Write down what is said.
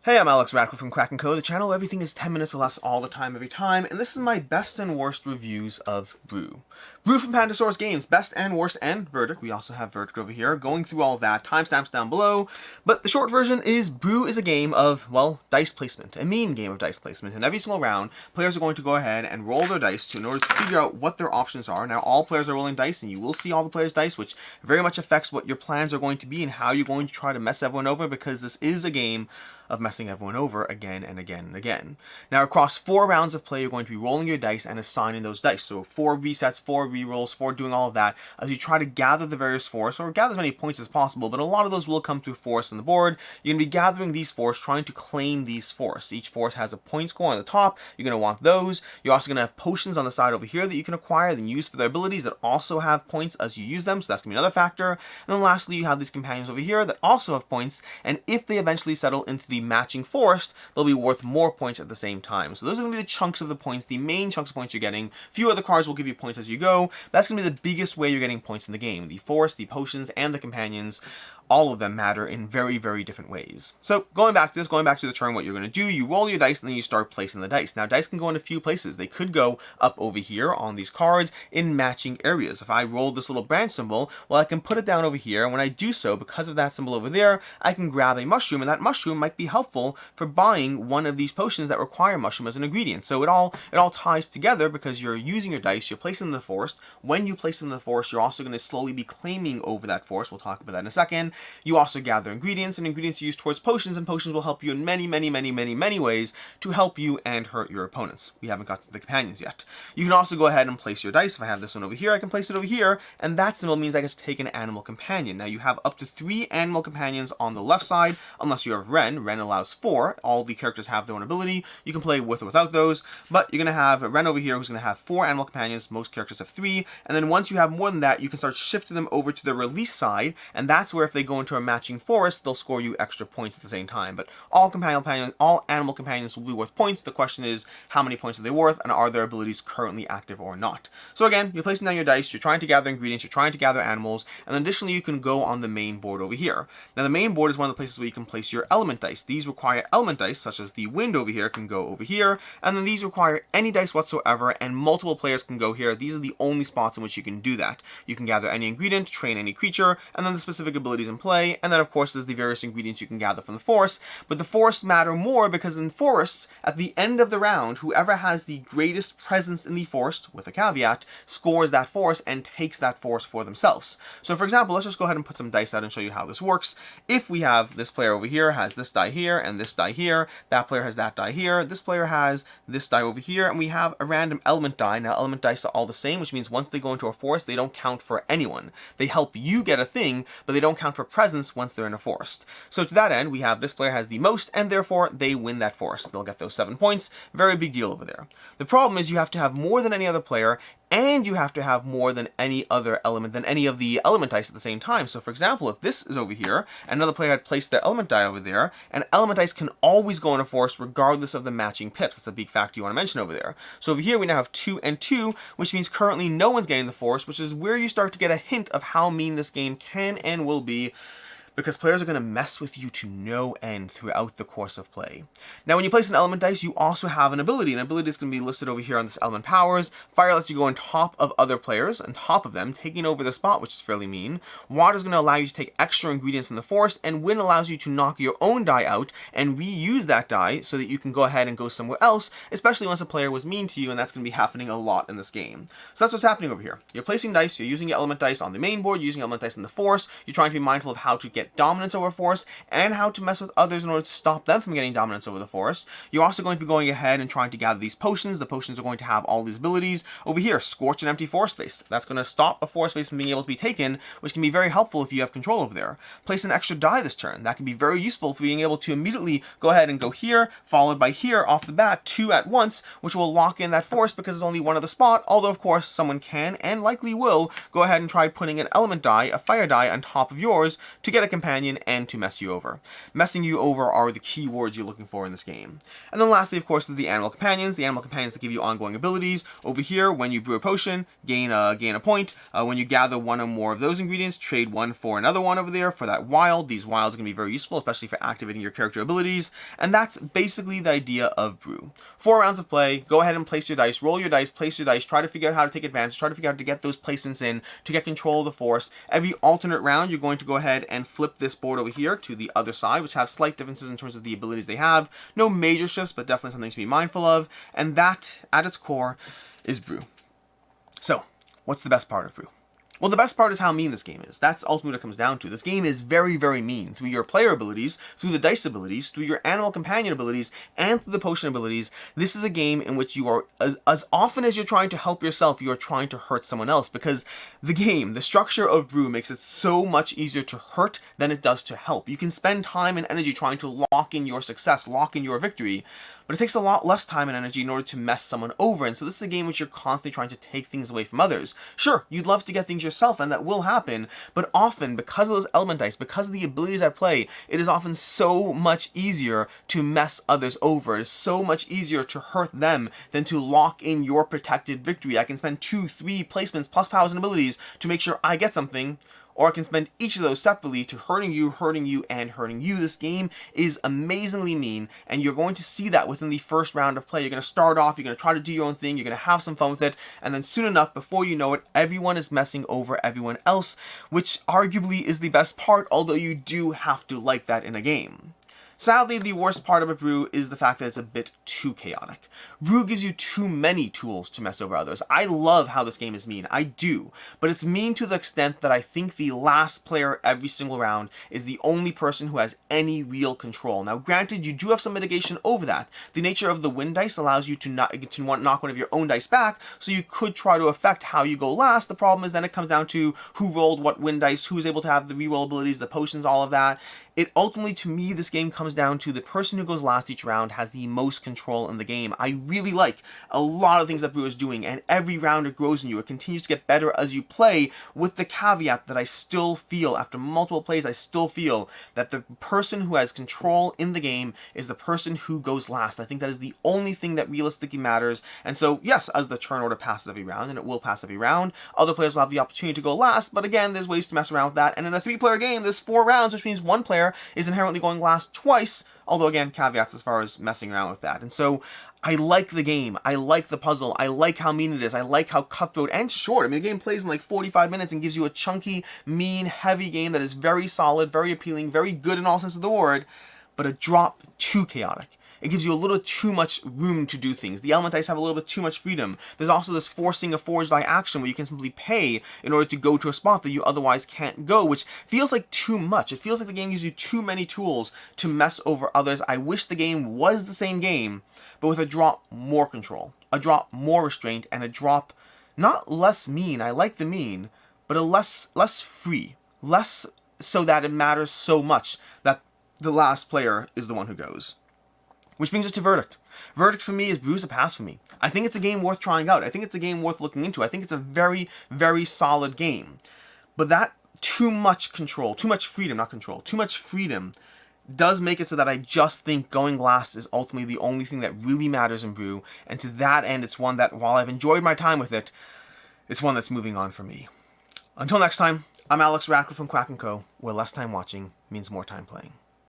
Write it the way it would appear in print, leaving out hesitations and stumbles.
Hey, I'm Alex Radcliffe from Quack&Co, the channel where everything is 10 minutes or less all the time, every time, and this is my best and worst reviews of Brew. Brew from Pandasaurus Games, best and worst and verdict. We also have verdict over here, going through all that, timestamps down below, but the short version is Brew is a game of, well, dice placement, a mean game of dice placement, and every single round, players are going to go ahead and roll their dice in order to figure out what their options are. Now, all players are rolling dice, and you will see all the players' dice, which very much affects what your plans are going to be and how you're going to try to mess everyone over, because this is a game of messing everyone over again and again and again. Now, across 4 rounds of play, you're going to be rolling your dice and assigning those dice. So 4 resets, 4 rerolls, 4 doing all of that as you try to gather the various forests, or gather as many points as possible, but a lot of those will come through forests on the board. You're going to be gathering these forests, trying to claim these forests. Each forest has a point score on the top. You're going to want those. You're also going to have potions on the side over here that you can acquire and use for their abilities that also have points as you use them, so that's going to be another factor. And then lastly, you have these companions over here that also have points, and if they eventually settle into the matching forest, they'll be worth more points at the same time. So those are going to be the chunks of the points, the main chunks of points you're getting. Few other cards will give you points as you go. That's going to be the biggest way you're getting points in the game. The forest, the potions, and the companions, all of them matter in very, very different ways. So going back to the turn, what you're going to do, you roll your dice and then you start placing the dice. Now, dice can go in a few places. They could go up over here on these cards in matching areas. If I rolled this little branch symbol, well, I can put it down over here, and when I do so, because of that symbol over there, I can grab a mushroom, and that mushroom might be helpful for buying one of these potions that require mushroom as an ingredient. So it all ties together because you're using your dice, you're placing them in the forest. When you place them in the forest, you're also going to slowly be claiming over that forest. We'll talk about that in a second. You also gather ingredients, and ingredients are used towards potions, and potions will help you in many, many, many, many, many ways to help you and hurt your opponents. We haven't got to the companions yet. You can also go ahead and place your dice. If I have this one over here, I can place it over here, and that symbol means I get to take an animal companion. Now, you have up to 3 animal companions on the left side, unless you have Ren. Ren allows 4. All the characters have their own ability. You can play with or without those, but you're going to have Ren over here, who's going to have 4 animal companions. Most characters have 3, and then once you have more than that, you can start shifting them over to the release side, and that's where if they go into a matching forest, they'll score you extra points at the same time. But all animal companions will be worth points. The question is, how many points are they worth, and are their abilities currently active or not? So again, you're placing down your dice, you're trying to gather ingredients, you're trying to gather animals, and then additionally you can go on the main board over here. Now, the main board is one of the places where you can place your element dice. These require element dice, such as the wind over here can go over here, and then these require any dice whatsoever, and multiple players can go here. These are the only spots in which you can do that. You can gather any ingredient, train any creature, and then the specific abilities in play, and then of course there's the various ingredients you can gather from the forest. But the forests matter more because in forests, at the end of the round, whoever has the greatest presence in the forest, with a caveat, scores that forest and takes that forest for themselves. So for example, let's just go ahead and put some dice out and show you how this works. If we have this player over here has this die here and this die here, that player has that die here, this player has this die over here, and we have a random element die. Now, element dice are all the same, which means once they go into a forest, they don't count for anyone. They help you get a thing, but they don't count for presence once they're in a forest. So to that end, we have this player has the most, and therefore they win that forest. They'll get those 7 points. Very big deal over there. The problem is you have to have more than any other player, and you have to have more than any other element, than any of the element dice at the same time. So for example, if this is over here, another player had placed their element die over there, and element dice can always go in a forest regardless of the matching pips. That's a big factor you want to mention over there. So over here we now have 2 and 2, which means currently no one's getting the forest, which is where you start to get a hint of how mean this game can and will be, because players are going to mess with you to no end throughout the course of play. Now, when you place an element dice, you also have an ability. An ability is going to be listed over here on this element powers. Fire lets you go on top of other players, on top of them, taking over the spot, which is fairly mean. Water is going to allow you to take extra ingredients in the forest, and wind allows you to knock your own die out and reuse that die so that you can go ahead and go somewhere else, especially once a player was mean to you, and that's going to be happening a lot in this game. So that's what's happening over here. You're placing dice, you're using your element dice on the main board, you're using element dice in the forest, you're trying to be mindful of how to get dominance over a forest and how to mess with others in order to stop them from getting dominance over the forest. You're also going to be going ahead and trying to gather these potions. The potions are going to have all these abilities. Over here, scorch an empty forest space. That's going to stop a forest space from being able to be taken, which can be very helpful if you have control over there. Place an extra die this turn. That can be very useful for being able to immediately go ahead and go here, followed by here off the bat, 2 at once, which will lock in that forest because there's only one other spot, although of course someone can and likely will go ahead and try putting an element die, a fire die, on top of yours to get a companion and to mess you over. Messing you over are the key words you're looking for in this game. And then lastly, of course, is the animal companions. The animal companions that give you ongoing abilities. Over here, when you brew a potion, gain a point. When you gather one or more of those ingredients, trade one for another one over there for that wild. These wilds are going to be very useful, especially for activating your character abilities. And that's basically the idea of Brew. 4 rounds of play. Go ahead and place your dice. Roll your dice. Place your dice. Try to figure out how to take advantage. Try to figure out how to get those placements in to get control of the force. Every alternate round, you're going to go ahead and flip this board over here to the other side, which have slight differences in terms of the abilities they have. No major shifts, but definitely something to be mindful of. And that, at its core, is Brew. So, what's the best part of Brew? Well, the best part is how mean this game is. That's ultimately what it comes down to. This game is very, very mean. Through your player abilities, through the dice abilities, through your animal companion abilities, and through the potion abilities, this is a game in which you are, as often as you're trying to help yourself, you are trying to hurt someone else. Because the structure of Brew makes it so much easier to hurt than it does to help. You can spend time and energy trying to lock in your success, lock in your victory, but it takes a lot less time and energy in order to mess someone over. And so this is a game in which you're constantly trying to take things away from others. Sure, you'd love to get things yourself, and that will happen, but often, because of those element dice, because of the abilities at play, it is often so much easier to mess others over. It is so much easier to hurt them than to lock in your protected victory. I can spend 2, 3 placements plus powers and abilities to make sure I get something, or I can spend each of those separately to hurting you, and hurting you. This game is amazingly mean, and you're going to see that within the first round of play. You're going to start off, you're going to try to do your own thing, you're going to have some fun with it, and then soon enough, before you know it, everyone is messing over everyone else, which arguably is the best part, although you do have to like that in a game. Sadly, the worst part about Brew is the fact that it's a bit too chaotic. Brew gives you too many tools to mess over others. I love how this game is mean, I do, but it's mean to the extent that I think the last player every single round is the only person who has any real control. Now granted, you do have some mitigation over that. The nature of the win dice allows you to knock one of your own dice back, so you could try to affect how you go last. The problem is then it comes down to who rolled what win dice, who's able to have the reroll abilities, the potions, all of that. It ultimately, to me, this game comes down to the person who goes last each round has the most control in the game. I really like a lot of things that Brew is doing, and every round it grows in you. It continues to get better as you play, with the caveat that I still feel, after multiple plays, I still feel that the person who has control in the game is the person who goes last. I think that is the only thing that realistically matters. And so, yes, as the turn order passes every round, and it will pass every round, other players will have the opportunity to go last, but again, there's ways to mess around with that. And in a 3-player game, there's 4 rounds, which means one player is inherently going last twice, although again, caveats as far as messing around with that. And so, I like the game, I like the puzzle, I like how mean it is, I like how cutthroat and short. I mean, the game plays in like 45 minutes and gives you a chunky, mean, heavy game that is very solid, very appealing, very good in all sense of the word, but a drop too chaotic. It gives you a little too much room to do things. The element dice have a little bit too much freedom. There's also this forcing a forged die action where you can simply pay in order to go to a spot that you otherwise can't go, which feels like too much. It feels like the game gives you too many tools to mess over others. I wish the game was the same game, but with a drop more control, a drop more restraint, and a drop not less mean, I like the mean, but a less free, less so that it matters so much that the last player is the one who goes. Which brings us to verdict. Verdict for me is Brew's a pass for me. I think it's a game worth trying out. I think it's a game worth looking into. I think it's a very, very solid game. But that too much control, too much freedom, not control, too much freedom does make it so that I just think going last is ultimately the only thing that really matters in Brew. And to that end, it's one that, while I've enjoyed my time with it, it's one that's moving on for me. Until next time, I'm Alex Radcliffe from Quack&Co, where less time watching means more time playing.